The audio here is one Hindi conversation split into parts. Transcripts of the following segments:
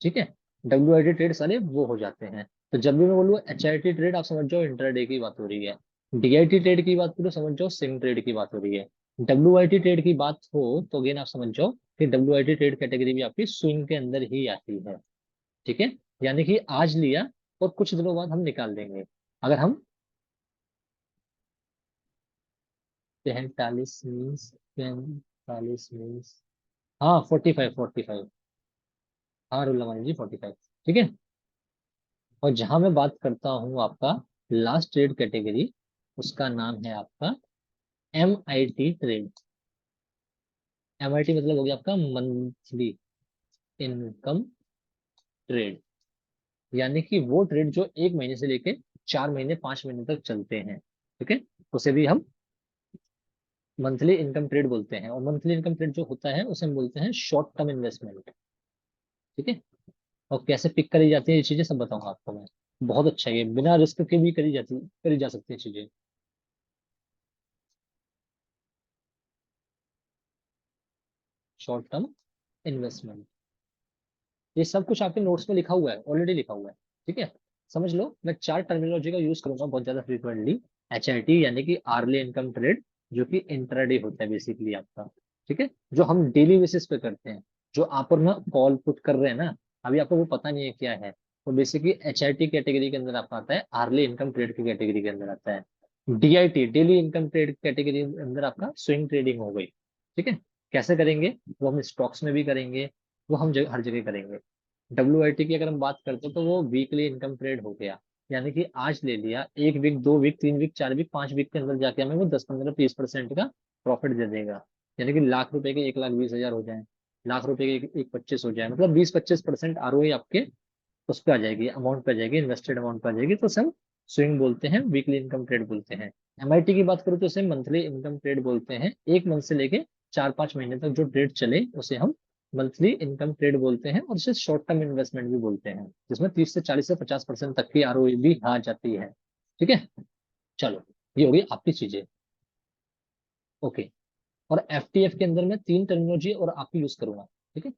ठीक है। WIT ट्रेड सारे वो हो जाते हैं। तो जब भी मैं बोलूँ HIT ट्रेड, आप समझ जाओ इंट्राडे की बात हो रही है। DIT ट्रेड की बात करो, समझ जाओ स्विंग ट्रेड की बात हो रही है। WIT ट्रेड की बात हो तो अगेन आप समझ जाओ कि WIT ट्रेड कैटेगरी भी आपकी स्विंग के अंदर ही आती है। ठीक है। यानी कि आज लिया और कुछ दिनों बाद हम निकाल देंगे। अगर हम 45 मीन्स, 45 मीन्स, हाँ 45, 45। हाँ रुल्ला मान जी 45। ठीक है। और जहां मैं बात करता हूँ आपका लास्ट ट्रेड कैटेगरी, उसका नाम है आपका MIT ट्रेड। MIT मतलब हो गया आपका मंथली इनकम ट्रेड। यानी कि वो ट्रेड जो 1 महीने से लेके 4 महीने 5 महीने तक चलते हैं। ठीक है। उसे भी हम मंथली इनकम ट्रेड बोलते हैं। और मंथली इनकम ट्रेड जो होता है उसे हम बोलते हैं शॉर्ट टर्म इन्वेस्टमेंट। ठीक है। और कैसे पिक करी जाती है ये चीजें सब बताऊंगा आपको मैं। बहुत अच्छा है ये, बिना रिस्क के भी करी जा सकती है चीजें। शॉर्ट टर्म इन्वेस्टमेंट, ये सब कुछ आपके नोट्स में लिखा हुआ है, ऑलरेडी लिखा हुआ है। ठीक है। समझ लो, मैं चार टर्मिनोलॉजी का यूज करूंगा बहुत ज्यादा फ्रीक्वेंटली। HIT यानी कि आर्ली इनकम ट्रेड, जो कि इंट्राडे होता है बेसिकली आपका। ठीक है। जो हम डेली बेसिस पे करते हैं, जो आप और मैं कॉल पुट कर रहे हैं ना, अभी आपको वो पता नहीं है क्या है। तो बेसिकली HIT कैटेगरी के अंदर आपका आता है, आर्ली इनकम ट्रेड की कैटेगरी के अंदर आता है। DIT daily income trade category के अंदर आपका स्विंग ट्रेडिंग हो गई। ठीक है। कैसे करेंगे? वो हम स्टॉक्स में भी करेंगे, वो हम हर जगह करेंगे। WIT की अगर हम बात करते हैं तो वो वीकली इनकम ट्रेड हो गया। यानी कि आज ले लिया, 1 week 2 week 3 week 4 week 5 week के अंदर जाके हमें वो 10 15 30% का प्रॉफिट दे देगा। यानी कि लाख रुपए के 1,20,000 हो जाए, लाख रुपए के एक 25 हो जाए, मतलब 20 25% ROI आपके उस पर आ जाएगी, अमाउंट पे आ जाएगी, इन्वेस्टेड अमाउंट पे आ जाएगी। तो हम स्विंग बोलते हैं, वीकली इनकम ट्रेड बोलते हैं। MIT की बात करूँ तो उसे मंथली इनकम ट्रेड बोलते हैं। 1 मंथ से लेके 4 5 महीने तक जो ट्रेड चले उसे हम मंथली इनकम ट्रेड बोलते हैं। और इसे शॉर्ट टर्म इन्वेस्टमेंट भी बोलते हैं, जिसमें 30 से 40 से 50% तक की ROI भी आ जाती है। ठीक है। चलो, ये होगी आपकी चीजें। ओके। और FTF के अंदर मैं 3 टर्मिनोलॉजी और आपकी यूज करूंगा। ठीक है।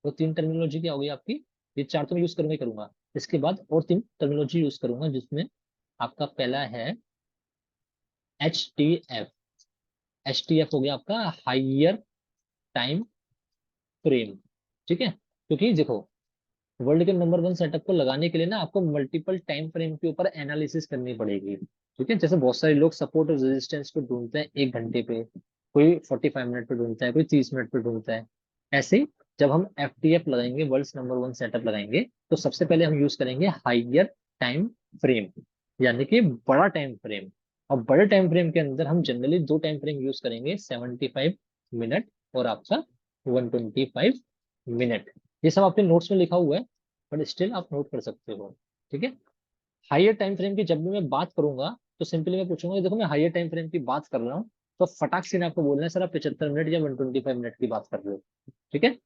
वो 3 टर्मिनोलॉजी क्या होगी आपकी? ये चार तो मैं यूज करूंगा ही करूंगा। इसके बाद और 3 टर्मिनोलॉजी यूज करूंगा, जिसमें आपका पहला है HTF। HTF हो गया आपका हाइयर टाइम फ्रेम। ठीक है। क्योंकि देखो, वर्ल्ड के नंबर 1 सेटअप को लगाने के लिए ना आपको मल्टीपल टाइम फ्रेम के ऊपर एनालिसिस करनी पड़ेगी। ठीक है। जैसे बहुत सारे लोग सपोर्ट और रेजिस्टेंस को ढूंढते हैं 1 घंटे पे, कोई 45 मिनट पे ढूंढता है, कोई 30 मिनट पे ढूंढता है। ऐसे ही जब हम FTF लगाएंगे, वर्ल्ड नंबर 1 सेटअप लगाएंगे, तो सबसे पहले हम यूज करेंगे हाइयर टाइम फ्रेम, यानी कि बड़ा टाइम फ्रेम। और बड़े टाइम फ्रेम के अंदर हम जनरली 2 टाइम फ्रेम यूज करेंगे, 75 मिनट और आपका 125 मिनट। ये सब आपके नोट्स में लिखा हुआ है, बट स्टिल आप नोट कर सकते हो। ठीक है। हाइयर टाइम फ्रेम की जब भी मैं बात करूंगा तो सिंपली मैं पूछूंगा कि देखो मैं हाइयर टाइम फ्रेम की बात कर रहा हूँ, तो फटाक से आपको बोलना है सर आप 75 मिनट या 125 मिनट की बात कर रहे हो। ठीक है।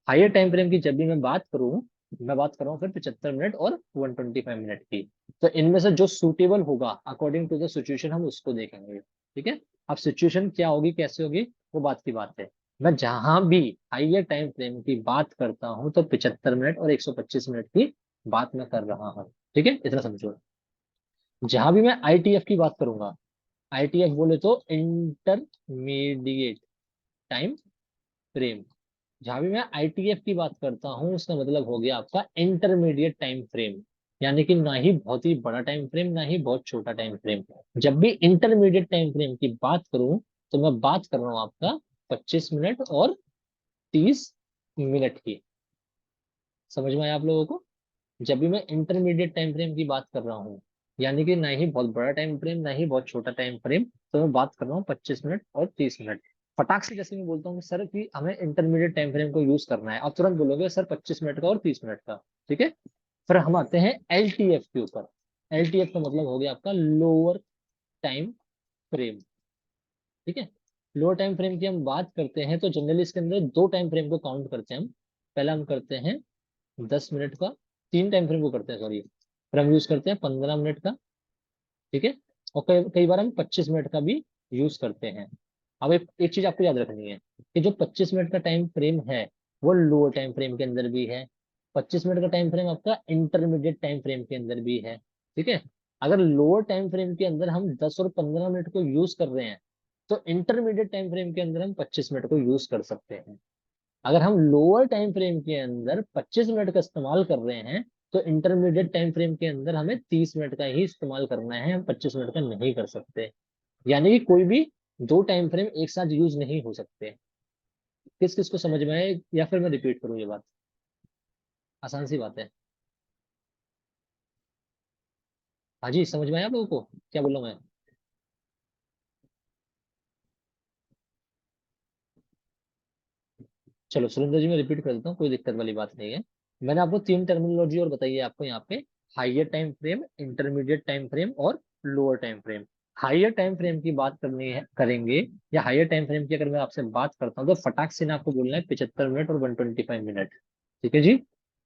हाइयर टाइम फ्रेम की जब भी मैं बात करूँ, मैं बात कर रहा हूँ फिर 75 मिनट और 125 मिनट की। तो इनमें से जो सूटेबल होगा अकॉर्डिंग टू द सिचुएशन हम उसको देखेंगे। ठीक है। अब सिचुएशन क्या होगी कैसे होगी वो बात की बात है। मैं जहां भी हाइयर टाइम फ्रेम की बात करता हूं तो 75 मिनट और 125 मिनट की बात मैं कर रहा हूं। ठीक है, इतना समझो। जहां भी मैं ITF की बात करूंगा, ITF बोले तो इंटरमीडिएट टाइम फ्रेम। जहां भी मैं ITF की बात करता हूँ उसका मतलब हो गया आपका इंटरमीडिएट टाइम फ्रेम। यानी कि ना ही बहुत ही बड़ा टाइम फ्रेम, ना ही बहुत छोटा टाइम फ्रेम। जब भी इंटरमीडिएट टाइम फ्रेम की बात करूं तो मैं बात कर रहा हूँ आपका 25 मिनट और 30 मिनट की। समझ में आया आप लोगों को? जब भी मैं इंटरमीडिएट टाइम फ्रेम की बात कर रहा हूँ, यानी कि ना ही बहुत बड़ा टाइम फ्रेम ना ही बहुत छोटा टाइम फ्रेम, तो मैं बात कर रहा हूँ 25 मिनट और 30 मिनट। फटाक से जैसे मैं बोलता हूँ कि सर कि हमें इंटरमीडिएट टाइम फ्रेम को यूज करना है, आप तुरंत बोलोगे सर 25 मिनट का और 30 मिनट का। ठीक है। फिर हम आते हैं LTF के ऊपर। LTF का मतलब हो गया आपका लोअर टाइम फ्रेम। ठीक है। लोअर टाइम फ्रेम की हम बात करते हैं तो जनरली इसके अंदर 2 टाइम फ्रेम को काउंट करते हैं हम। पहला हम करते हैं 10 मिनट का, 3 टाइम फ्रेम को करते हैं सॉरी, फिर हम यूज करते हैं 15 मिनट का। ठीक है। और कई कई बार हम 25 मिनट का भी यूज करते हैं। अब एक चीज आपको याद रखनी है कि जो 25 मिनट का टाइम फ्रेम है वो लोअर टाइम फ्रेम के अंदर भी है, 25 मिनट का टाइम फ्रेम आपका इंटरमीडिएट टाइम फ्रेम के अंदर भी है। ठीक है। अगर लोअर टाइम फ्रेम के अंदर हम 10 और 15 मिनट को यूज कर रहे हैं, तो इंटरमीडिएट टाइम फ्रेम के अंदर हम 25 मिनट को यूज कर सकते हैं। अगर हम लोअर टाइम फ्रेम के अंदर 25 मिनट का इस्तेमाल कर रहे हैं, तो इंटरमीडिएट टाइम फ्रेम के अंदर हमें 30 मिनट का ही इस्तेमाल करना है, हम 25 मिनट का नहीं कर सकते। यानी कि कोई भी दो टाइम फ्रेम एक साथ यूज नहीं हो सकते। किस किस को समझ में आए, या फिर मैं रिपीट करूँ ये बात? आसान सी बात है। हाँ जी, समझ में आया आप लोगों को क्या बोल रहा हूँ मैं? चलो सुरेंद्र जी, मैं रिपीट कर देता हूँ, कोई दिक्कत वाली बात नहीं है। मैंने आपको तीन टर्मिनोलॉजी और बताई है आपको यहाँ पे। Higher time frame, intermediate time frame और lower time frame. Higher time frame की बात करनी है करेंगे, या हाइयर टाइम फ्रेम की अगर मैं आपसे बात करता हूँ, तो फटाक से ना आपको बोलना है 75 मिनट और 125 मिनट। ठीक है जी।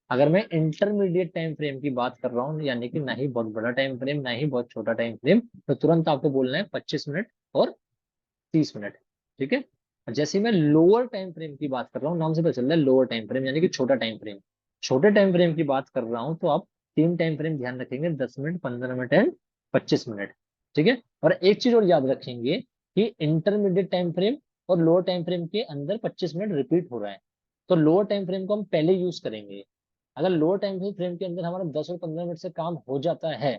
अगर मैं इंटरमीडिएट टाइम फ्रेम की बात कर रहा हूँ, यानी कि ना ही बहुत बड़ा टाइम फ्रेम ना ही बहुत छोटा टाइम फ्रेम, तो तुरंत आपको बोलना है 25 मिनट और 30 मिनट। ठीक है। जैसे मैं लोअर टाइम फ्रेम की बात कर रहा हूँ, नाम से पता चल रहा है लोअर टाइम फ्रेम यानी कि छोटा टाइम फ्रेम। छोटे टाइम फ्रेम की बात कर रहा हूँ, तो आप तीन टाइम फ्रेम ध्यान रखेंगे, 10 मिनट, 15 मिनट एंड 25 मिनट। ठीक है। और एक चीज और याद रखेंगे कि इंटरमीडिएट टाइम फ्रेम और लोअर टाइम फ्रेम के अंदर 25 मिनट रिपीट हो रहा है, तो लोअर टाइम फ्रेम को हम पहले यूज करेंगे। अगर लोअर टाइम फ्रेम के अंदर हमारा 10 और 15 मिनट से काम हो जाता है,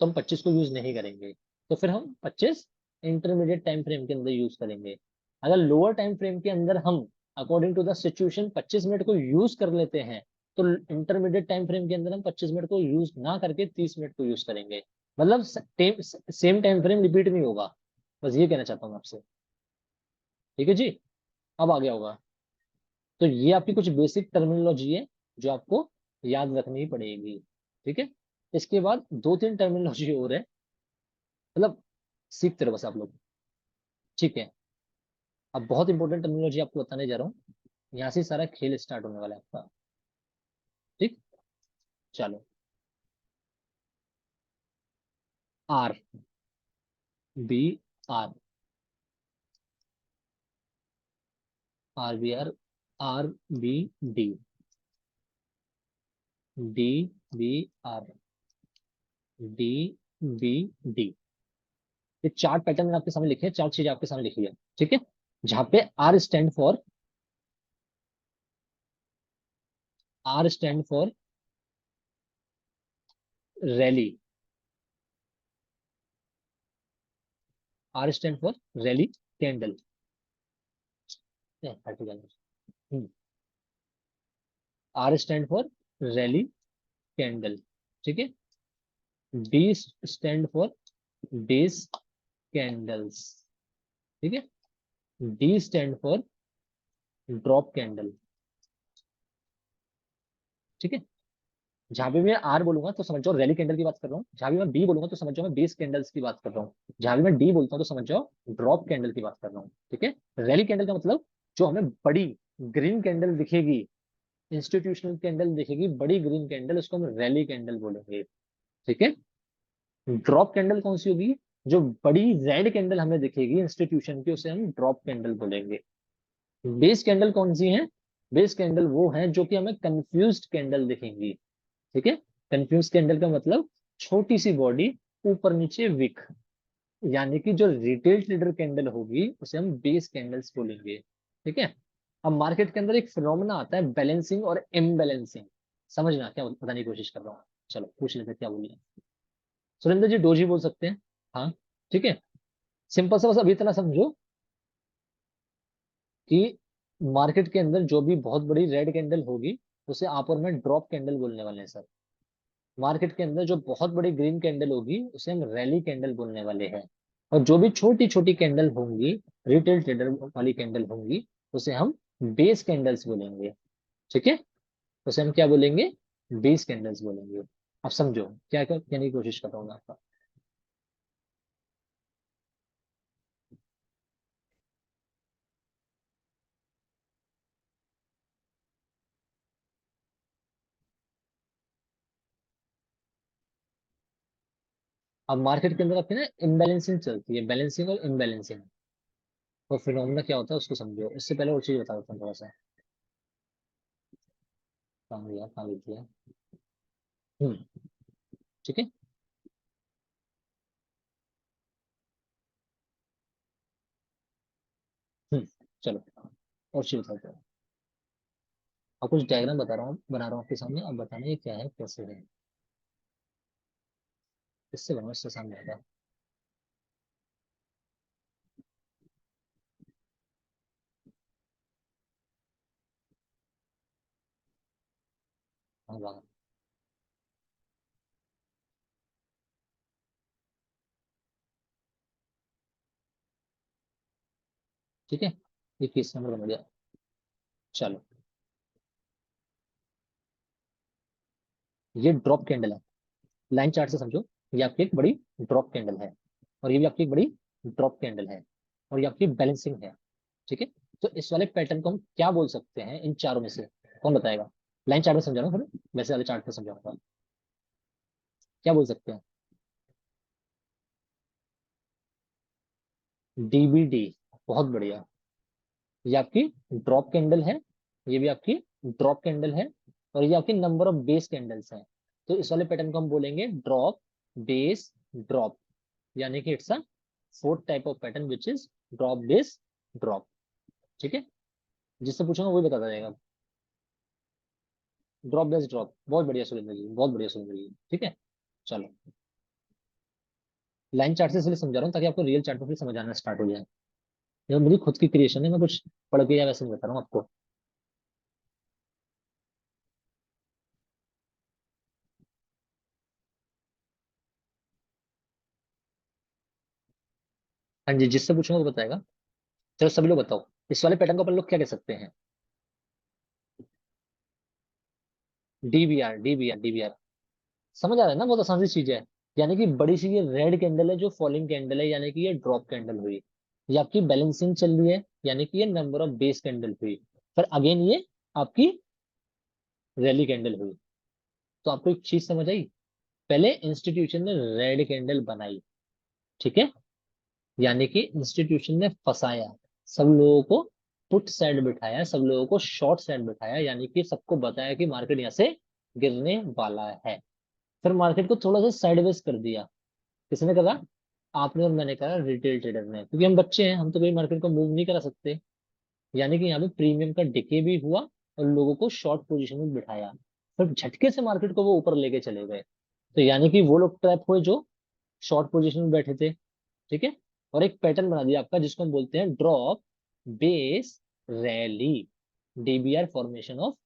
तो हम 25 को यूज नहीं करेंगे, तो फिर हम 25 इंटरमीडिएट टाइम फ्रेम के अंदर यूज करेंगे। अगर लोअर टाइम फ्रेम के अंदर हम according to the situation 25 minute को यूज कर लेते हैं, तो इंटरमीडिएट टाइम फ्रेम के अंदर हम 25 मिनट को यूज ना करके 30 मिनट को यूज करेंगे। मतलब सेम टाइम फ्रेम रिपीट नहीं होगा। बस ये कहना चाहता हूँ आपसे। ठीक है जी। अब आ गया होगा। तो ये आपकी कुछ बेसिक टर्मिनोलॉजी है जो आपको याद रखनी पड़ेगी। ठीक है। इसके बाद दो तीन टर्मिनोलॉजी और है, मतलब सीखते रहो बस आप लोग। ठीक है। अब बहुत इंपॉर्टेंट टर्मिनोलॉजी आपको बताने जा रहा हूँ, यहाँ से सारा खेल स्टार्ट होने वाला है आपका। ठीक। चलो। R B R, R B R, R B D, D B R, D B D. ये चार पैटर्न मैंने आपके सामने लिखे हैं, चार चीजें आपके सामने लिखी है। ठीक है। जहां पे R stand for rally, R stand for rally candle. R stand for rally candle. ठीक है। D stand for days candles. ठीक है। D stand for drop candle. ठीक है। जहां भी मैं आर बोलूंगा तो समझ जाओ रैली कैंडल की बात कर रहा हूँ, जहां भी मैं बी बोलूंगा तो समझ जाओ मैं बेस कैंडल्स की बात कर रहा हूँ, जहां भी मैं डी बोलता हूँ तो समझ जाओ ड्रॉप कैंडल की बात कर रहा हूँ। ठीक है। रैली कैंडल का मतलब जो हमें बड़ी ग्रीन कैंडल दिखेगी, इंस्टीट्यूशनल कैंडल दिखेगी बड़ी ग्रीन कैंडल, उसको हम रैली कैंडल बोलेंगे। ठीक है। ड्रॉप कैंडल कौन सी होगी? जो बड़ी रेड कैंडल हमें दिखेगी इंस्टीट्यूशन की, उसे हम ड्रॉप कैंडल बोलेंगे। बेस कैंडल कौन सी है? बेस कैंडल वो है जो कि हमें कंफ्यूज्ड कैंडल दिखेंगी। ठीक है। कंफ्यूज कैंडल का मतलब छोटी सी बॉडी, ऊपर नीचे विक, यानी कि जो रिटेल ट्रेडर कैंडल होगी उसे हम बेस कैंडल्स बोलेंगे। ठीक है। अब मार्केट के अंदर एक फिनोमेना आता है बैलेंसिंग और इम्बैलेंसिंग। समझना क्या बताने की कोशिश कर रहा हूँ। चलो पूछ लेते हैं क्या बोलिए। सुरेंद्र जी डोजी बोल सकते हैं। हाँ। ठीक है। सिंपल सा बस अभी इतना समझो कि मार्केट के अंदर जो भी बहुत बड़ी रेड कैंडल होगी उसे आप और मैं ड्रॉप कैंडल बोलने वाले हैं सर। मार्केट के अंदर जो बहुत बड़ी ग्रीन कैंडल होगी उसे हम रैली कैंडल बोलने वाले हैं। और जो भी छोटी छोटी कैंडल होंगी, रिटेल ट्रेडर वाली कैंडल होंगी, उसे हम बेस कैंडल्स बोलेंगे। ठीक है। उसे हम क्या बोलेंगे? बेस कैंडल्स बोलेंगे। अब समझो क्या क्या कहने की कोशिश कर रहा हूँ मैं आपका। अब मार्केट के अंदर आपकी ना इम्बैलेंसिंग चलती है, बैलेंसिंग और इम्बैलेंसिंग। तो फिनोमेना क्या होता है उसको समझो, इससे पहले और चीज बता देता हूँ थोड़ा सा। काम लिया, काम लिख दिया। हम्म। ठीक है। हम्म। चलो, और चीज बताते हैं। अब कुछ डायग्राम बता रहा हूँ, बना रहा हूँ आपके सामने, अब बताना ये क्या है, कैसे है। इससे बनाओ, इससे सामने आएगा। हाँ वाह। ठीक है, ये 30 नंबर बन गया। चलो, ये ड्रॉप कैंडल है। लाइन चार्ट से समझो, ये आपकी एक बड़ी ड्रॉप कैंडल है, और ये भी आपकी एक बड़ी ड्रॉप कैंडल है, और ये आपकी बैलेंसिंग है। ठीक है। तो इस वाले पैटर्न को हम क्या बोल सकते हैं इन चारों में से? कौन बताएगा? लाइन चार्ट में समझा रहा हूँ थोड़ा, वैसे वाले चार्ट में समझाऊंगा। क्या बोल सकते हैं? डीबीडी। बहुत बढ़िया। ये आपकी ड्रॉप कैंडल है, ये भी आपकी ड्रॉप कैंडल है, और ये आपकी नंबर ऑफ बेस कैंडल्स हैं। तो इस वाले पैटर्न को हम बोलेंगे ड्रॉप बेस ड्रॉप, यानी कि it's a fourth type of pattern which is drop base drop. ठीक है। जिससे पूछूंगा वही बता देगा। ड्रॉप बेस ड्रॉप, बहुत बढ़िया सुरेंद्र जी, बहुत बढ़िया सुरेंद्र जी। ठीक है। चलो, लाइन चार्ट से इसलिए समझा रहा हूँ ताकि आपको रियल चार्ट में फिर समझ आना स्टार्ट हो जाए। ये मेरी खुद की क्रिएशन है, मैं कुछ पढ़ के या वैसे नहीं बता रहा हूँ आपको। हाँ जी, जिससे पूछूंगा वो बताएगा। चलो सभी लोग बताओ, इस वाले पैटर्न को अपन लोग क्या कह सकते हैं? DBR, DBR, DBR. समझ आ रहा है ना, बहुत आसान सी चीज है। यानी कि बड़ी सी ये रेड कैंडल है जो फॉलिंग कैंडल है, यानी कि ये ड्रॉप कैंडल हुई। ये आपकी बैलेंसिंग चल रही है, यानी कि ये नंबर ऑफ बेस कैंडल हुई। पर अगेन ये आपकी रैली कैंडल हुई। तो आपको एक चीज समझ आई, पहले इंस्टीट्यूशन ने रेड कैंडल बनाई। ठीक है। यानी कि इंस्टीट्यूशन ने फंसाया, सब लोगों को पुट साइड बिठाया, सब लोगों को शॉर्ट साइड बिठाया, यानी कि सबको बताया कि मार्केट यहाँ से गिरने वाला है। फिर मार्केट को थोड़ा सा साइडवेज कर दिया। किसने करा? आपने और मैंने करा, रिटेल ट्रेडर ने, क्योंकि हम बच्चे हैं, हम तो कभी मार्केट को मूव नहीं करा सकते। यानी कि यहाँ पे प्रीमियम का डिके भी हुआ, और लोगों को शॉर्ट पोजीशन में बिठाया। फिर झटके से मार्केट को वो ऊपर लेके चले गए। तो यानी कि वो लोग ट्रैप हुए जो शॉर्ट पोजीशन में बैठे थे। ठीक है। और एक पैटर्न बना दिया आपका, जिसको हम बोलते हैं drop base rally, DBR formation of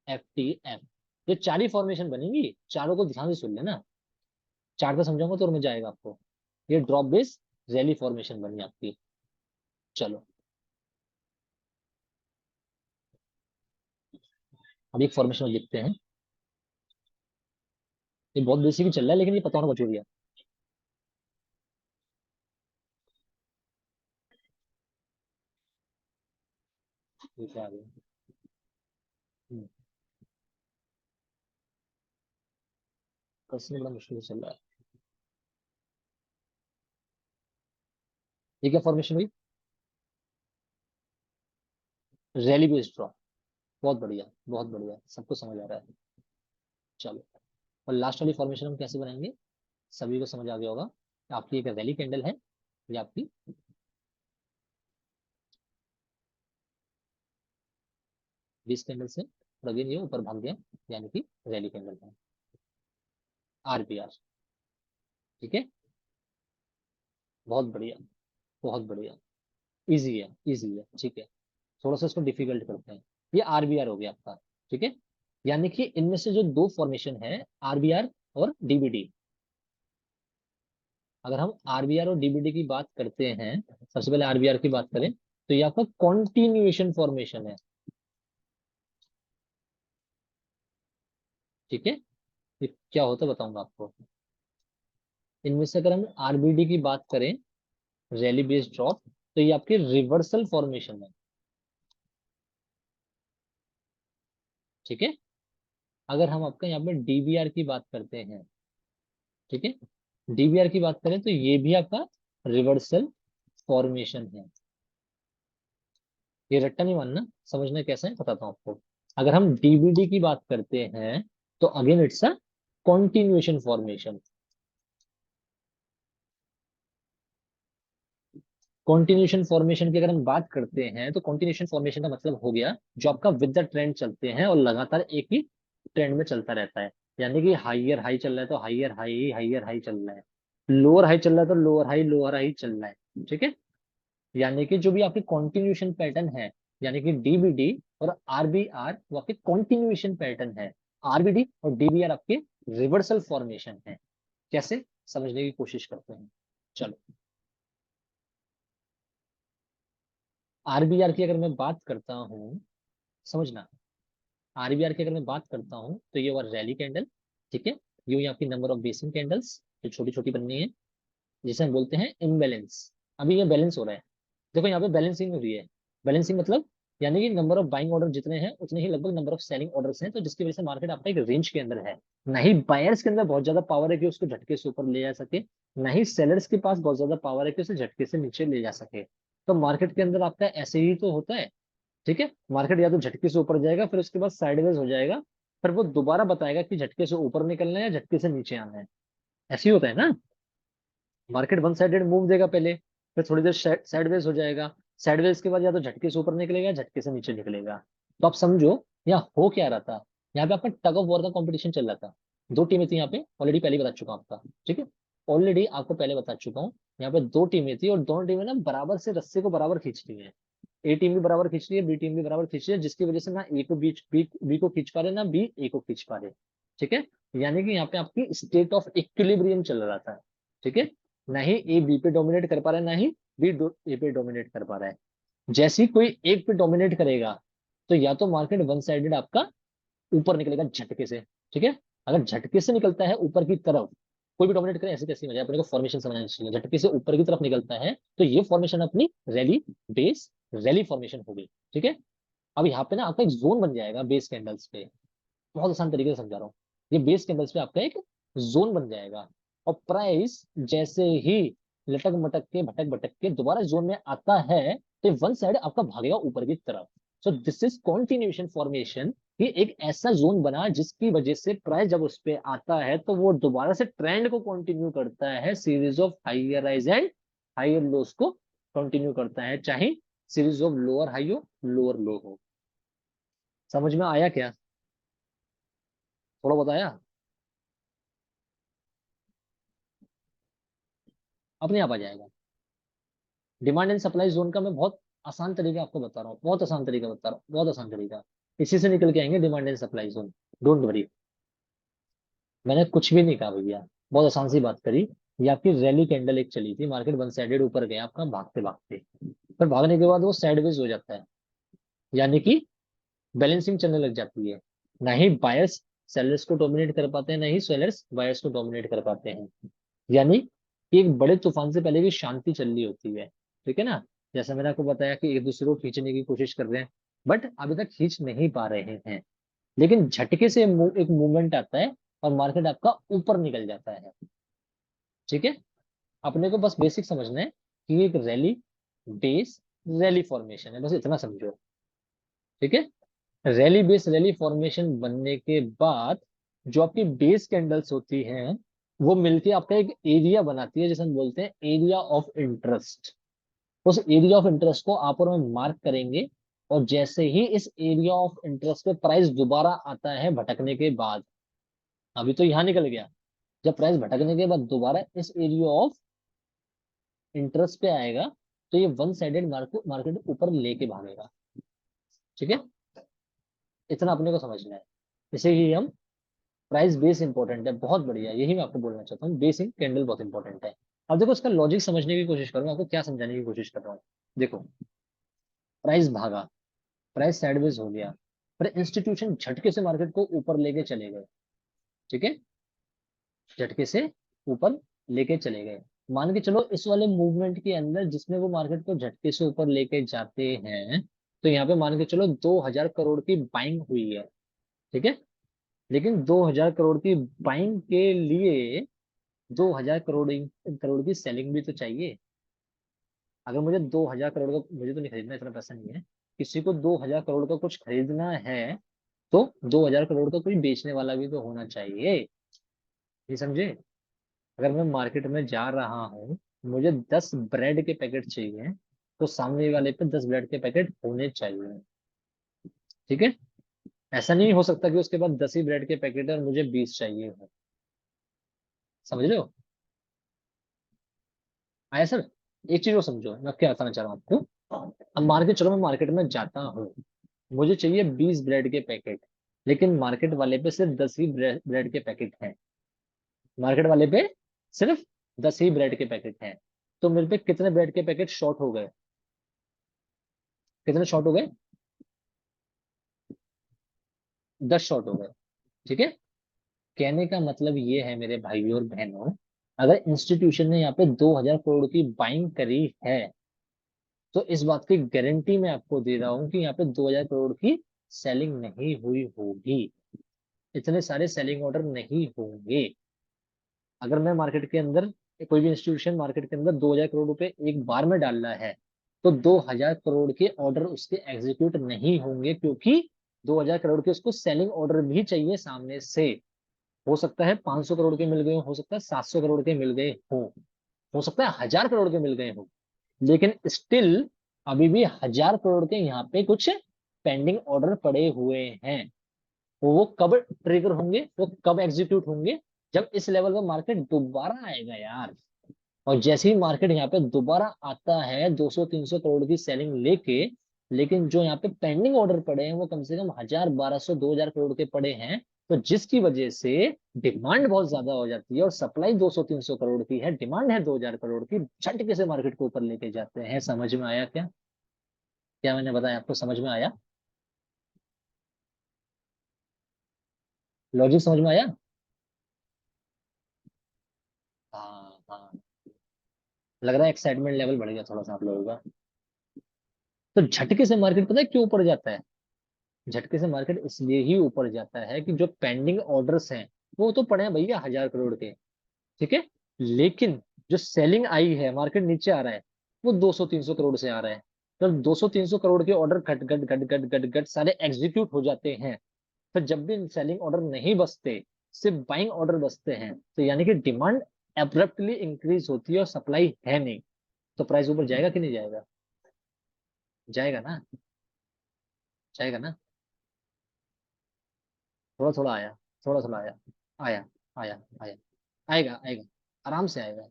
FTF. ये चार ही फॉर्मेशन बनेंगी, चारों को ध्यान से सुन लेना। चार का समझाऊंगा तो मजा आएगा आपको। ये ड्रॉप बेस रैली फॉर्मेशन बनी आपकी। चलो, अब एक फॉर्मेशन लिखते हैं। ये बहुत बेसिक ही चल रहा है, लेकिन ये पता होना बहुत जरूरी है। ये क्या आ गया? हम्म, कसने बड़ा मुश्किल से चल रहा है। ये क्या फॉर्मेशन हुई? Rally based drop. बहुत बढ़िया, बहुत बढ़िया, सबको समझ आ रहा है। चलो, और लास्ट वाली फॉर्मेशन हम कैसे बनाएंगे? सभी को समझ आ गया होगा। आपकी एक रैली कैंडल है, ये आपकी बीस कैंडल से, और अगेन ये ऊपर भाग गया, यानी कि रैली कैंडल है। आरपीआर। ठीक है। बहुत बढ़िया, बहुत बढ़िया। इजी है, इजी है। ठीक है। थोड़ा सा इसको डिफिकल्ट करते हैं। ये आरबीआर हो गया आपका। ठीक है। यानी कि इनमें से जो दो फॉर्मेशन है, आरबीआर और डीबीडी। अगर हम आरबीआर और डीबीडी की बात करते हैं, सबसे पहले आरबीआर की बात करें, तो ये आपका कॉन्टिन्यूएशन फॉर्मेशन है। ठीक है। ये क्या होता है बताऊंगा आपको। इनमें से अगर हम आरबीडी की बात करें, रैली बेस्ड ड्रॉप, तो ये आपकी रिवर्सल फॉर्मेशन है। ठीक है। अगर हम आपका यहाँ पे डीबीआर की बात करते हैं, ठीक है, डीबीआर की बात करें तो ये भी आपका रिवर्सल फॉर्मेशन है। ये रट्टा नहीं मानना, समझना कैसा है बताता हूँ आपको। अगर हम डीबीडी की बात करते हैं तो again it's a continuation formation. Continuation formation की अगर हम बात करते हैं तो कॉन्टिन्यूएशन फॉर्मेशन का मतलब हो गया जो आपका विद द ट्रेंड चलते हैं और लगातार एक ही ट्रेंड में चलता रहता है। यानी कि हाइयर हाई चल रहा है तो हाइयर हाई चल रहा है, लोअर हाई चल रहा है तो लोअर हाई चल रहा है। ठीक है। यानी कि जो भी आपके कॉन्टिन्यूएशन पैटर्न है, यानी कि डीबीडी और आरबीआर वो आपके कॉन्टिन्यूएशन पैटर्न है। आरबीडी और डीबीआर आपके रिवर्सल फॉर्मेशन है। कैसे समझने की कोशिश करते हैं, चलो। आरबीआर की अगर मैं बात करता हूँ, समझना, आरबीआर की अगर मैं बात करता हूँ तो ये हुआ रैली कैंडल। ठीक है। ये हुई आपकी नंबर ऑफ बेसिक कैंडल्स जो छोटी छोटी बननी है, जिसे हम बोलते हैं इम्बैलेंस। अभी ये बैलेंस हो रहा है, देखो यहाँ पे बैलेंसिंग हो रही है। बैलेंसिंग मतलब यानी कि नंबर ऑफ बाइंग ऑर्डर जितने हैं उतने ही लगभग नंबर ऑफ सेलिंग ऑर्डर्स हैं, तो जिसकी वजह से मार्केट आपका एक रेंज के अंदर है। ना ही बायर्स के अंदर बहुत ज्यादा पावर है कि उसको झटके से ऊपर ले जा सके, ना ही सेलर्स के पास बहुत ज्यादा पावर है कि उसे झटके से नीचे ले जा सके। तो मार्केट के अंदर आपका ऐसे ही तो होता है। ठीक है। मार्केट या तो झटके से ऊपर जाएगा, फिर उसके बाद साइडवेज हो जाएगा, फिर वो दोबारा बताएगा कि झटके से ऊपर निकलना है या झटके से नीचे आना है। ऐसे ही होता है ना। मार्केट वन साइडेड मूव देगा पहले, फिर थोड़ी देर साइडवेज हो जाएगा, साइडवेज के बाद या तो झटके से ऊपर निकलेगा या झटके से नीचे निकलेगा। तो आप समझो यहाँ हो क्या रहा था। यहाँ पे आपका टग ऑफ वॉर का कंपटीशन चल रहा था। दो टीमें थी यहाँ पे, ऑलरेडी पहले बता चुका हूं आपका। ठीक है। ऑलरेडी आपको पहले बता चुका हूँ। यहाँ पे दो टीमें थी और दोनों टीमें ना बराबर से रस्से को बराबर खींच रही है। ए टीम भी बराबर खींच रही है, बी टीम भी बराबर खींच रही है, जिसकी वजह से ना ए को बीच बी को खींच पा रहे ना बी ए को खींच पा रहे। ठीक है। यानी कि यहाँ पे आपकी स्टेट ऑफ इक्विलिब्रियम चल रहा था। ठीक है। ना ही ए बी पे डोमिनेट कर पा रहा है, ना ही बी ए पे डोमिनेट कर पा रहा है। जैसे ही कोई एक पे डोमिनेट करेगा तो या तो मार्केट वन साइडेड आपका ऊपर निकलेगा झटके से। ठीक है। अगर झटके से निकलता है ऊपर की तरफ, कोई भी डोमिनेट करे ऐसे कैसी मजा है, अपने को फॉर्मेशन समझना चाहिए। झटके से ऊपर की तरफ निकलता है तो ये फॉर्मेशन अपनी रैली बेस रैली फॉर्मेशन हो गई। ठीक है। अब यहाँ पे ना आपका एक जोन बन जाएगा बेस कैंडल्स पे। बहुत आसान तरीके से समझा रहा हूँ। ये बेस कैंडल्स पे आपका एक जोन बन जाएगा, और प्राइस जैसे ही लटक मटक के भटक भटक के दोबारा जोन में आता है तो वन साइड आपका भागेगा ऊपर की तरफ। So this is continuation formation. ये एक ऐसा जोन बना जिसकी वजह से प्राइस जब उस पे आता है तो वो दोबारा से ट्रेंड को कंटिन्यू करता है, series of higher rise and higher loss को कंटिन्यू करता है, चाहे सीरीज ऑफ लोअर हाई हो लोअर लो हो। समझ में आया क्या? थोड़ा बताया, अपने आप आ जाएगा। डिमांड एंड सप्लाई जोन का मैं बहुत आसान तरीका आपको बता रहा हूँ, बहुत आसान तरीका बता रहा हूँ, बहुत आसान तरीका। इसी से निकल के आएंगे demand and supply zone. Don't worry, मैंने कुछ भी नहीं कहा भैया, बहुत आसान सी बात करी। ये आपकी रैली कैंडल एक चली थी, मार्केट वन साइडेड ऊपर गया आपका भागते भागते, फिर भागने के बाद वो साइडवेज हो जाता है, यानी कि बैलेंसिंग चलने लग जाती है। ना ही बायर्स सेलर्स को डोमिनेट कर पाते हैं, ना ही सेलर्स बायर्स को डोमिनेट कर पाते हैं। यानी कि एक बड़े तूफान से पहले की शांति चल रही होती है। ठीक है ना। जैसा मैंने आपको बताया कि एक दूसरे को खींचने की कोशिश कर रहे हैं, बट अभी तक खींच नहीं पा रहे हैं। लेकिन झटके से एक मूवमेंट आता है और मार्केट आपका ऊपर निकल जाता है। ठीक है। अपने को बस बेसिक समझना है कि एक रैली बेस रैली फॉर्मेशन है, बस इतना समझो। ठीक है। रैली बेस रैली फॉर्मेशन बनने के बाद जो आपकी बेस कैंडल्स होती हैं वो मिलके आपका एक एरिया बनाती है, जिसे हम बोलते हैं एरिया ऑफ इंटरेस्ट। उस एरिया ऑफ इंटरेस्ट को आप और मैं मार्क करेंगे, और जैसे ही इस एरिया ऑफ इंटरेस्ट पे प्राइस दोबारा आता है भटकने के बाद, अभी तो यहाँ निकल गया, जब प्राइस भटकने के बाद दोबारा इस एरिया ऑफ इंटरेस्ट पे आएगा तो ये वन साइडेड मार्केट ऊपर लेके भागेगा। ठीक है। इतना अपने को समझना है। इसे ही हम प्राइस बेस इंपॉर्टेंट है, बहुत बढ़िया, यही मैं आपको बोलना चाहता हूँ, बेसिक कैंडल बहुत इंपॉर्टेंट है। अब देखो इसका लॉजिक समझने की कोशिश करूँ, आपको क्या समझाने की कोशिश कर रहा हूँ। देखो, प्राइस भागा, प्राइस साइडवेज हो गया, पर इंस्टीट्यूशन झटके से मार्केट को ऊपर लेके चले गए। ठीक है। झटके से ऊपर लेके चले गए। मान के चलो इस वाले मूवमेंट के अंदर जिसमें वो मार्केट को झटके से ऊपर लेके जाते हैं, तो यहाँ पे मान के चलो 2000 करोड़ की बाइंग हुई है। ठीक है। लेकिन 2000 करोड़ की बाइंग के लिए 2000 करोड़ की सेलिंग भी तो चाहिए। अगर मुझे 2000 करोड़ का, मुझे तो नहीं खरीदना, इतना पैसा नहीं है, किसी को 2000 करोड़ का कुछ खरीदना है तो 2,000 करोड़ का कोई बेचने वाला भी तो होना चाहिए, ये समझे। अगर मैं मार्केट में जा रहा हूँ, मुझे 10 ब्रेड के पैकेट चाहिए, तो सामने वाले पे 10 ब्रेड के पैकेट होने चाहिए, ठीक है। ऐसा नहीं हो सकता कि उसके पास 10 ही ब्रेड के पैकेट है और मुझे 20 चाहिए हो। समझ रहे हो। आया सर। एक चीज और समझो, मैं क्या बताना चाह रहा हूँ आपको। अब मार्केट, चलो मैं मार्केट में जाता हूँ, मुझे चाहिए 20 ब्रेड के पैकेट, लेकिन मार्केट वाले पे सिर्फ 10 ही ब्रेड के पैकेट हैं। मार्केट वाले पे सिर्फ 10 ही ब्रेड के पैकेट हैं। तो मेरे पे कितने ब्रेड के पैकेट शॉर्ट हो गए, कितने शॉर्ट हो गए? 10 शॉर्ट हो गए, ठीक है। कहने का मतलब ये है मेरे भाइयों और बहनों, अगर इंस्टीट्यूशन ने यहाँ पे 2,000 करोड़ की बाइंग करी है, तो इस बात की गारंटी मैं आपको दे रहा हूँ कि यहाँ पे 2,000 करोड़ की सेलिंग नहीं हुई होगी, इतने सारे सेलिंग ऑर्डर नहीं होंगे। अगर मैं मार्केट के अंदर, कोई भी इंस्टीट्यूशन मार्केट के अंदर 2,000 करोड़ रुपए एक बार में डाल रहा है, तो 2,000 करोड़ के ऑर्डर उसके एग्जीक्यूट नहीं होंगे, क्योंकि 2,000 करोड़ के उसको सेलिंग ऑर्डर भी चाहिए सामने से। हो सकता है 500 करोड़ के मिल गए हो सकता है 700 करोड़ के मिल गए हो सकता है 1,000 करोड़ के मिल गए हो, लेकिन स्टिल अभी भी 1,000 करोड़ के यहाँ पे कुछ पेंडिंग ऑर्डर पड़े हुए हैं। वो कब ट्रिगर होंगे, वो कब एग्जीक्यूट होंगे? जब इस लेवल पर मार्केट दोबारा आएगा यार। और जैसे ही मार्केट यहाँ पे दोबारा आता है 200-300 करोड़ की सेलिंग लेके, लेकिन जो यहाँ पे पेंडिंग ऑर्डर पड़े हैं वो कम से कम 1,000, 1,200, 2,000 करोड़ के पड़े हैं, तो जिसकी वजह से डिमांड बहुत ज्यादा हो जाती है, और सप्लाई 200-300 करोड़ की है, डिमांड है 2,000 करोड़ की, झटके से मार्केट को ऊपर लेके जाते हैं। समझ में आया क्या? क्या मैंने बताया आपको समझ में आया? लॉजिक समझ में आया? हाँ हाँ। लग रहा है एक्साइटमेंट लेवल बढ़ गया थोड़ा सा आप लोगों का। तो झटके से मार्केट पता है क्यों ऊपर जाता है? झटके से मार्केट इसलिए ही ऊपर जाता है कि जो पेंडिंग ऑर्डर्स हैं वो तो पड़े हैं भैया 1,000 करोड़ के, ठीक है। लेकिन जो सेलिंग आई है, मार्केट नीचे आ रहा है, वो 200-300 करोड़ से आ रहा है। जब 200-300 करोड़ के ऑर्डर घट घट घट घट घट घट सारे एग्जीक्यूट हो जाते हैं, फिर जब भी सेलिंग ऑर्डर नहीं बचते, सिर्फ बाइंग ऑर्डर बचते हैं, तो यानी कि डिमांड एब्रप्टली इंक्रीज होती है और सप्लाई है नहीं, तो प्राइस ऊपर जाएगा कि नहीं जाएगा? जाएगा ना, जाएगा ना। थोड़ा थोड़ा आया, थोड़ा थोड़ा आया, आया, आया, आया, आएगा आएगा, आराम से आएगा।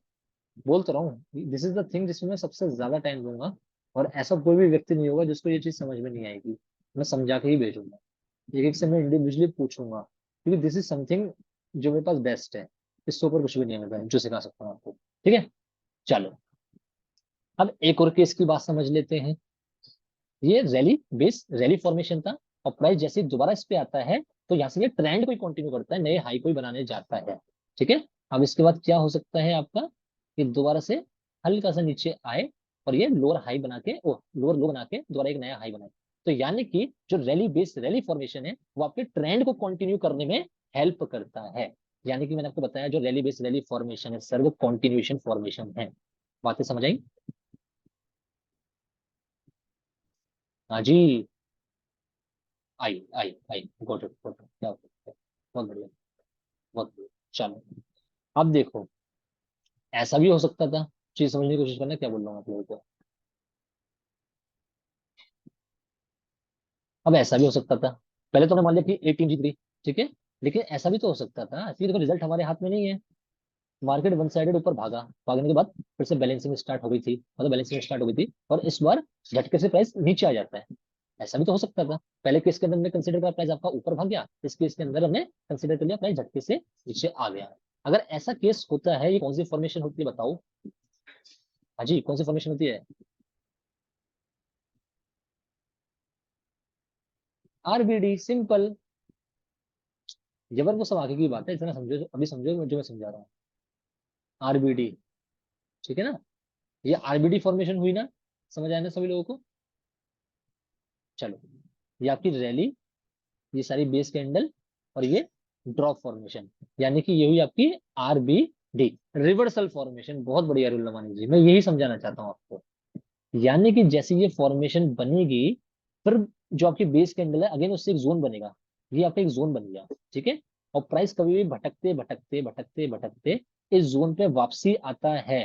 बोल तो रहा हूँ, दिस इज द थिंग जिसमें मैं सबसे ज्यादा टाइम दूंगा, और ऐसा कोई भी व्यक्ति नहीं होगा जिसको ये चीज समझ में नहीं आएगी। मैं समझा के ही भेजूंगा, एक एक से मैं इंडिविजुअली पूछूंगा, क्योंकि दिस इज समथिंग जो मेरे पास बेस्ट है। इससे ऊपर कुछ भी नहीं है मेरे पास जो सिखा सकता हूँ आपको, ठीक है। चलो, अब एक और केस की बात समझ लेते हैं। ये रैली बेस रैली फॉर्मेशन था, और प्राइस जैसे ही दोबारा इस पे आता है, तो यहाँ से ये ट्रेंड कोई कंटिन्यू करता है, नए हाई कोई बनाने जाता है, ठीक है। अब इसके बाद क्या हो सकता है आपका, कि दोबारा से हल्का सा नीचे आए, और ये लोअर हाई बना के, ओ लोअर लो बना के दोबारा एक नया हाई बनाए। तो यानी कि जो रैली बेस रैली फॉर्मेशन है, वो आपके ट्रेंड को कंटिन्यू करने में हेल्प करता है। यानी कि मैंने आपको बताया जो रैली बेस रैली फॉर्मेशन है सर, वो कॉन्टिन्यूएशन फॉर्मेशन है। बातें समझ आई? हाँ जी। आई आई आई, गॉट इट गॉट इट, क्या होता है? बहुत बढ़िया, बहुत बढ़िया। चलो, अब देखो, ऐसा भी हो सकता था, चीज समझने की कोशिश करना क्या बोल रहा हूँ आप लोगों को। अब ऐसा भी हो सकता था, पहले तो हमने मान लिया कि एक टीम जीत गई, ठीक है, लेकिन ऐसा भी तो हो सकता था कि देखो रिजल्ट हमारे हाथ में नहीं है, मार्केट वन साइडेड ऊपर भागा, भागने के बाद फिर से बैलेंसिंग स्टार्ट हो गई थी, मतलब बैलेंसिंग स्टार्ट हो गई थी, और इस बार झटके से प्राइस नीचे आ जाता है। ऐसा भी तो हो सकता था, पहले केस के अंदर हमने कंसिडर करा प्राइस आपका ऊपर भाग गया, इस केस के अंदर हमने कंसिडर कर लिया प्राइस झटके से नीचे आ गया। अगर ऐसा केस होता है, ये कौन सी फॉर्मेशन होती है बताओ? हाँ जी, कौन सी फॉर्मेशन होती है? RBD, simple. जबर वो सब आगे की बात है, इतना समझो, अभी समझो जो मैं समझा रहा हूँ। आरबीडी, ठीक है ना, ये आरबीडी फॉर्मेशन हुई ना, समझ आया ना सभी लोगों को? चलो, ये आपकी रैली, ये सारी बेस कैंडल, और ये ड्रॉप फॉर्मेशन, यानी कि ये हुई आपकी आरबीडी, रिवर्सल फॉर्मेशन। बहुत बढ़िया रूल मानी जी, मैं यही समझाना चाहता हूँ आपको। यानी कि जैसे ये फॉर्मेशन बनेगी, फिर जो आपकी बेस कैंडल है, अगेन उससे एक जोन बनेगा, ये आपका एक जोन बन गया, ठीक है। और प्राइस कभी भी भटकते भटकते भटकते भटकते इस जोन पे वापसी आता है।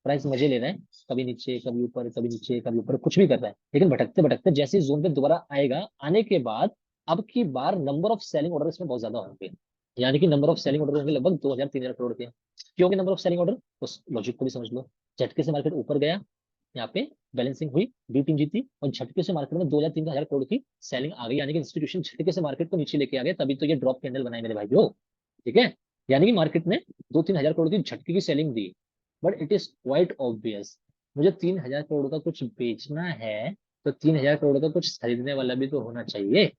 प्राइस मजे ले रहा है, कभी नीचे कभी ऊपर, कभी नीचे कभी ऊपर, कुछ भी कर रहा है, लेकिन भटकते भटकते जैसे इस जोन पे दोबारा आएगा, आने के बाद अब की बार नंबर ऑफ सेलिंग ऑर्डर इसमें बहुत ज्यादा होंगे। यानी कि नंबर ऑफ सेलिंग ऑर्डर होंगे लगभग 2000 3000 करोड़ के। क्योंकि नंबर ऑफ सेलिंग ऑर्डर, उस लॉजिक को भी समझ लो। झटके से मार्केट ऊपर गया, यहाँ पे बैलेंसिंग हुई, बी टीम जीती, और झटके से मार्केट में 2000 3000 करोड़ की सेलिंग आ गई, यानी कि इंस्टीट्यूशन झटके से मार्केट को नीचे लेके आ गए, तभी तो ये ड्रॉप कैंडल बनाए मेरे भाइयों, ठीक है। यानी कि मार्केट ने 2 3 हजार करोड़ की झटके की selling the. But it is quite obvious, मुझे 3000 करोड़ का कुछ बेचना है, तो 3000 करोड़ का कुछ खरीदने वाला भी तो होना चाहिए।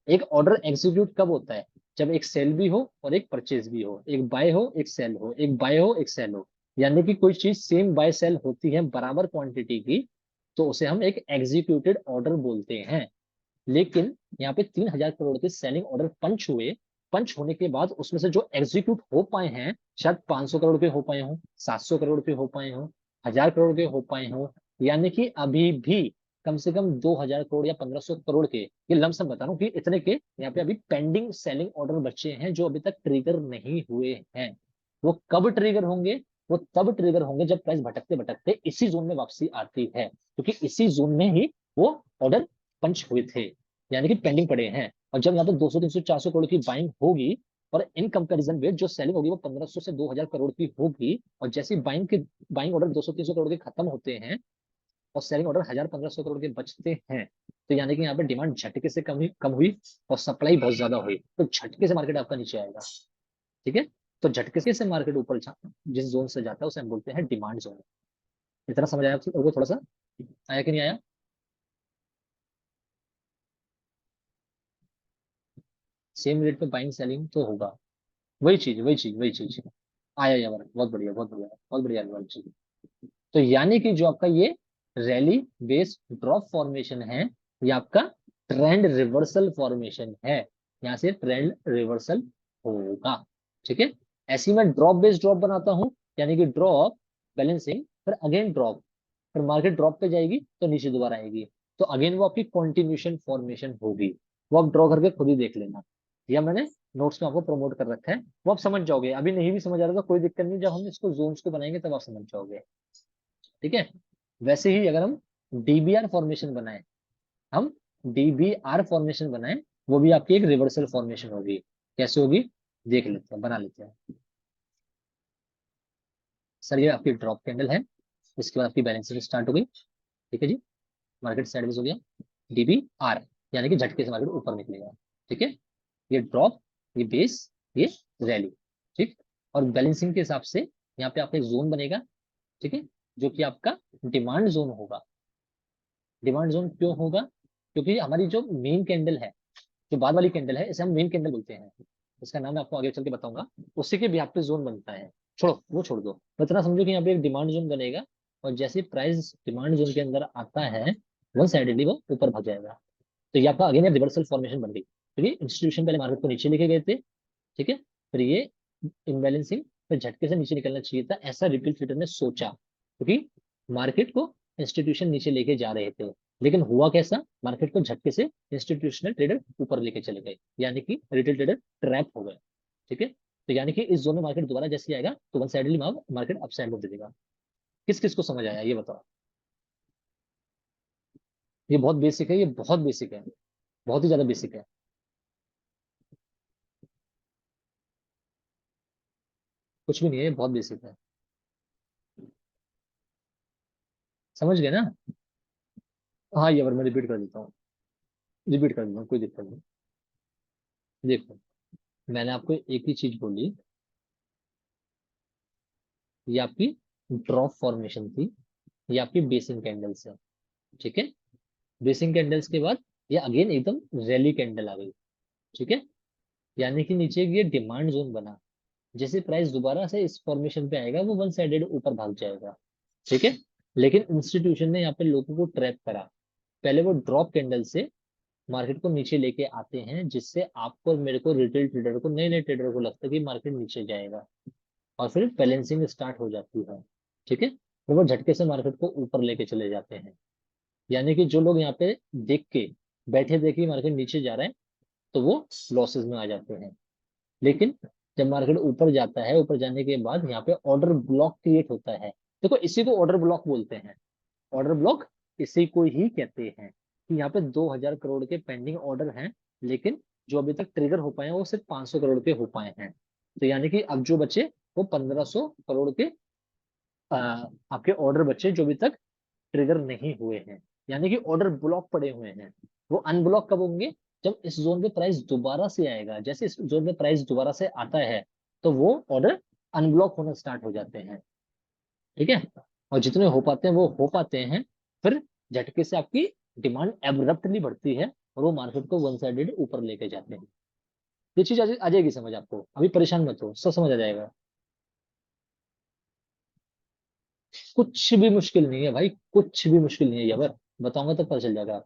एक ऑर्डर एग्जीक्यूट कब होता है? जब एक सेल भी हो और एक परचेज भी हो, एक बाय हो एक सेल हो, एक बाय हो एक सेल हो, यानी कि कोई चीज सेम बाय सेल होती है बराबर क्वांटिटी की, तो उसे हम एक एग्जीक्यूटेड ऑर्डर बोलते हैं। लेकिन यहाँ पे 3000 करोड़ के सेलिंग ऑर्डर पंच हुए, पंच होने के बाद उसमें से जो एग्जीक्यूट हो पाए हैं, शायद 500 करोड़ के हो पाए हों, 700 करोड़ के हो पाए हों, 1000 करोड़ के हो पाए हों, यानी कि अभी भी कम से कम 2000 करोड़ या 1500 करोड़ के, ये लमसम बता रहा हूँ कि इतने के यहाँ पे अभी पेंडिंग सेलिंग ऑर्डर बचे हैं जो अभी तक ट्रिगर नहीं हुए हैं। वो कब ट्रिगर होंगे? वो तब ट्रिगर होंगे जब प्राइस भटकते भटकते इसी जोन में वापसी आती है, क्योंकि इसी जोन में ही वो ऑर्डर पंच हुए थे, यानी कि पेंडिंग पड़े हैं। और जब यहाँ पे 200 300 400 करोड़ की बाइंग होगी, और इन कंपैरिजन वेट जो सेलिंग होगी वो 1500 से 2000 करोड़ की होगी, और जैसे बाइंग ऑर्डर 200 300 करोड़ के खत्म होते हैं और सेलिंग ऑर्डर 1000 1500 करोड़ के बचते हैं, तो यानी कि यहाँ पे डिमांड झटके से कम हुई और सप्लाई बहुत ज्यादा हुई, तो झटके से मार्केट आपका नीचे आएगा, ठीक है। तो झटके से मार्केट ऊपर जिस जोन से जाता है उसे हम बोलते हैं डिमांड जोन। इतना समझ आया आप लोगों को? थोड़ा सा आया कि नहीं आया? सेम रेट पे बाइंग सेलिंग तो होगा, वही चीज आया यार, बहुत बढ़िया बहुत बढ़िया बहुत बढ़िया वाली चीज। तो यानी कि जो आपका ये रैली बेस ड्रॉप फॉर्मेशन है, ये आपका ट्रेंड रिवर्सल फॉर्मेशन है, यहाँ से ट्रेंड रिवर्सल होगा, ठीक है। ऐसी मैं ड्रॉप बेस ड्रॉप बनाता हूँ, यानी कि ड्रॉप, बैलेंसिंग, फिर अगेन ड्रॉप, फिर मार्केट ड्रॉप पे जाएगी तो नीचे दोबारा आएगी, तो अगेन वो आपकी कॉन्टिन्यूशन फॉर्मेशन होगी। वो आप ड्रॉ करके खुद ही देख लेना, या मैंने नोट्स में आपको प्रमोट कर रखा है, वो आप समझ जाओगे। अभी नहीं भी समझ आ रहा तो कोई दिक्कत नहीं, जब हम इसको जोन्स को बनाएंगे तब आप समझ जाओगे, ठीक है। वैसे ही अगर हम डीबीआर फॉर्मेशन बनाए, हम डीबीआर फॉर्मेशन बनाए, वो भी आपकी एक रिवर्सल फॉर्मेशन होगी। कैसे होगी? देख लेते हैं, बना लेते हैं। सर ये आपकी ड्रॉप कैंडल है, इसके बाद आपकी बैलेंसिंग स्टार्ट हो गई, ठीक है जी। मार्केट साइडवेज हो गया, डीबीआर, यानी कि झटके से मार्केट ऊपर निकलेगा, ठीक है। ये ड्रॉप, ये बेस, ये रैली, ठीक। और बैलेंसिंग के हिसाब से यहाँ पे आपका एक जोन बनेगा, ठीक है, जो कि आपका डिमांड जोन होगा। डिमांड जोन क्यों होगा? क्योंकि हमारी जो मेन कैंडल है, जो बाद वाली कैंडल है, इसे हम मेन कैंडल बोलते हैं, इसका नाम मैं आपको आगे चल के बताऊंगा। उसी के बिहाफ पे जोन बनता है, छोड़ो वो छोड़ दो, तो इतना समझो कि यहाँ पे एक डिमांड जोन बनेगा, और जैसे प्राइस डिमांड जोन के अंदर आता है, वन साइडेडली वो ऊपर भाग जाएगा। तो ये आपका अगेन रिवर्सल फॉर्मेशन बन गई, क्योंकि इंस्टीट्यूशन पहले मार्केट को नीचे लेके गए थे, ठीक है, फिर ये इनबैलेंसिंग, फिर झटके से नीचे निकलना चाहिए था, ऐसा रिटेल ट्रेडर ने सोचा, क्योंकि मार्केट को इंस्टीट्यूशन नीचे लेके जा रहे थे। लेकिन हुआ कैसा? मार्केट को झटके से इंस्टीट्यूशनल ट्रेडर ऊपर लेके चले गए, यानी कि रिटेल ट्रेडर ट्रैप हो गए, ठीक है। तो यानी कि इस जोन में मार्केट दोबारा जैसे आएगा तो one sideways market upside move दे देगा। किस किस को समझ आया ये बताओ? ये बहुत बेसिक है, ये बहुत बेसिक है, बहुत ही ज्यादा बेसिक है। कुछ भी नहीं है, ये बहुत बेसिक है। समझ गए ना? हाँ ये बार मैं रिपीट कर देता हूँ, रिपीट कर देता हूँ, कोई दिक्कत नहीं। देखो, मैंने आपको एक ही चीज बोली, ये आपकी ड्रॉप फॉर्मेशन थी, ये आपकी बेसिंग कैंडल्स है, ठीक है। बेसिंग कैंडल्स के बाद ये अगेन एकदम रैली कैंडल आ गई, ठीक है। यानी कि नीचे ये डिमांड जोन बना, जैसे प्राइस दोबारा से इस फॉर्मेशन पे आएगा वो वन साइडेड ऊपर भाग जाएगा, ठीक है। लेकिन इंस्टीट्यूशन ने यहाँ पे लोगों को ट्रैप करा, पहले वो ड्रॉप कैंडल से मार्केट को नीचे लेके आते हैं, जिससे आपको और मेरे को, रिटेल ट्रेडर को, नए नए ट्रेडर को लगता है कि मार्केट नीचे जाएगा, और फिर बैलेंसिंग स्टार्ट हो जाती है, ठीक है। फिर वो झटके से मार्केट को ऊपर लेके चले जाते हैं। यानी कि जो लोग यहाँ पे देख के बैठे देखे मार्केट नीचे जा रहा है, तो वो लॉसेस में आ जाते हैं। लेकिन जब मार्केट ऊपर जाता है, ऊपर जाने के बाद यहाँ पे ऑर्डर ब्लॉक क्रिएट होता है। देखो इसी को ऑर्डर ब्लॉक बोलते हैं। ऑर्डर ब्लॉक इसी को ही कहते हैं कि यहाँ पे 2000 करोड़ के पेंडिंग ऑर्डर हैं, लेकिन जो अभी तक ट्रिगर हो पाए हैं वो सिर्फ 500 करोड़ के हो पाए हैं। तो यानी कि अब जो बचे वो 1500 करोड़ के आ, आपके ऑर्डर बचे जो अभी तक ट्रिगर नहीं हुए हैं, यानी कि ऑर्डर ब्लॉक पड़े हुए हैं। वो अनब्लॉक कब होंगे? जब इस जोन पे प्राइस दोबारा से आएगा। जैसे इस जोन पे प्राइस दोबारा से आता है तो वो ऑर्डर अनब्लॉक होना स्टार्ट हो जाते हैं। ठीक है। और जितने हो पाते हैं वो हो पाते हैं। फिर झटके से आपकी डिमांड एब्रप्टली बढ़ती है और वो मार्केट को वन साइडेड ऊपर लेके जाते हैं। ये चीज आ जाएगी समझ आपको, अभी परेशान मत हो, सब समझ आ जाएगा। कुछ भी मुश्किल नहीं है भाई, कुछ भी मुश्किल नहीं है, यार बताऊंगा तो पता चल जाएगा।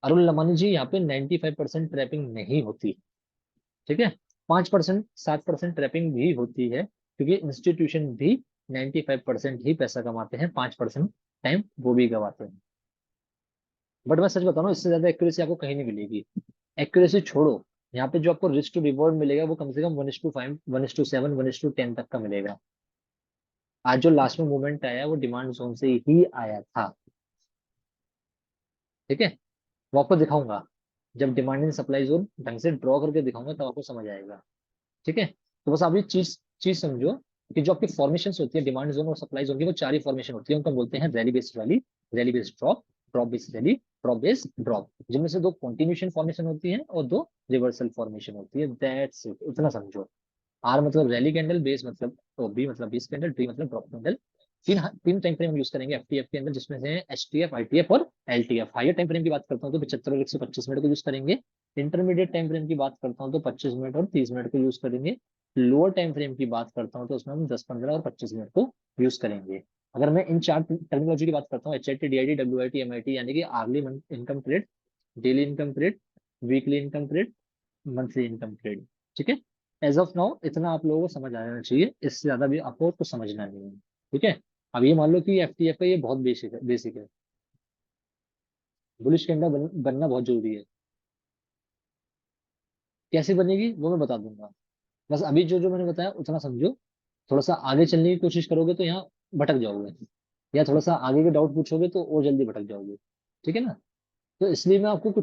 अरुण लमानी जी, यहाँ पे 95% ट्रैपिंग नहीं होती। ठीक है। 5% 7% ट्रैपिंग भी होती है, क्योंकि इंस्टीट्यूशन भी 95% ही पैसा कमाते हैं, 5% टाइम वो भी गवाते हैं। बट मैं सच बताऊं ना, इससे ज्यादा एक्यूरेसी आपको कहीं नहीं मिलेगी। एक्यूरेसी छोड़ो, यहाँ पे जो आपको रिस्क टू रिवॉर्ड मिलेगा वो कम से कम 1:5, 1:7, 1:10 तक का मिलेगा। आज जो लास्ट में मूवमेंट आया वो डिमांड जोन से ही आया था। ठीक है। वो आपको दिखाऊंगा, जब डिमांड एंड सप्लाई जोन ढंग से ड्रॉ करके दिखाऊंगा तब आपको समझ आएगा। ठीक है। तो बस आप ये चीज चीज समझो कि जो आपकी फॉर्मेशन होती है डिमांड जोन और सप्लाई जोन की, वो चार ही फॉर्मेशन होती है। उनको बोलते हैं rally based rally, rally based drop, drop based rally, drop based drop. जिनमें से दो कॉन्टिन्यूशन फॉर्मेशन होती है और दो रिवर्सल फॉर्मेशन होती है। दैट्स इट, इतना समझो। आर मतलब रैली कैंडल, बेस मतलब तो बी मतलब बेस कैंडल, टी मतलब ड्रॉप कैंडल। तीन टाइम फ्रेम यूज करेंगे एफटीएफ के अंदर, जिसमें से एचटीएफ, आईटीएफ और एलटीएफ। हाइयर टाइम फ्रेम की बात करता हूँ तो 75 और 125 मिनट को यूज करेंगे। इंटरमीडिएट टाइम फ्रेम की बात करता हूँ तो 25 मिनट और 30 मिनट को यूज करेंगे। लोअर टाइम फ्रेम की बात करता हूँ तो उसमें हम 10, 15 और 25 मिनट को यूज करेंगे। अगर मैं इन चार टर्मिनोलॉजी की बात करता हूँ, H I T, D I D, W I T, M I T, यानी कि early income trade, daily income trade, weekly income trade, monthly income trade. ठीक है। एज ऑफ नाउ इतना आप लोगों को समझ आ जाना चाहिए, इससे ज्यादा भी आपको कुछ समझना नहीं है। ठीक है। अब ये मान लो कि एफटीएफ का ये बहुत बेसिक है, बेसिक है। बुलिश कैंडल बनना बहुत जरूरी है। कैसे बनेगी वो मैं बता दूंगा। बस अभी जो जो मैंने बताया उतना समझो। थोड़ा सा आगे चलने की कोशिश करोगे तो यहाँ भटक जाओगे, या थोड़ा सा आगे के डाउट पूछोगे तो और जल्दी भटक जाओगे। ठीक है ना। तो इसलिए मैं आपको कुछ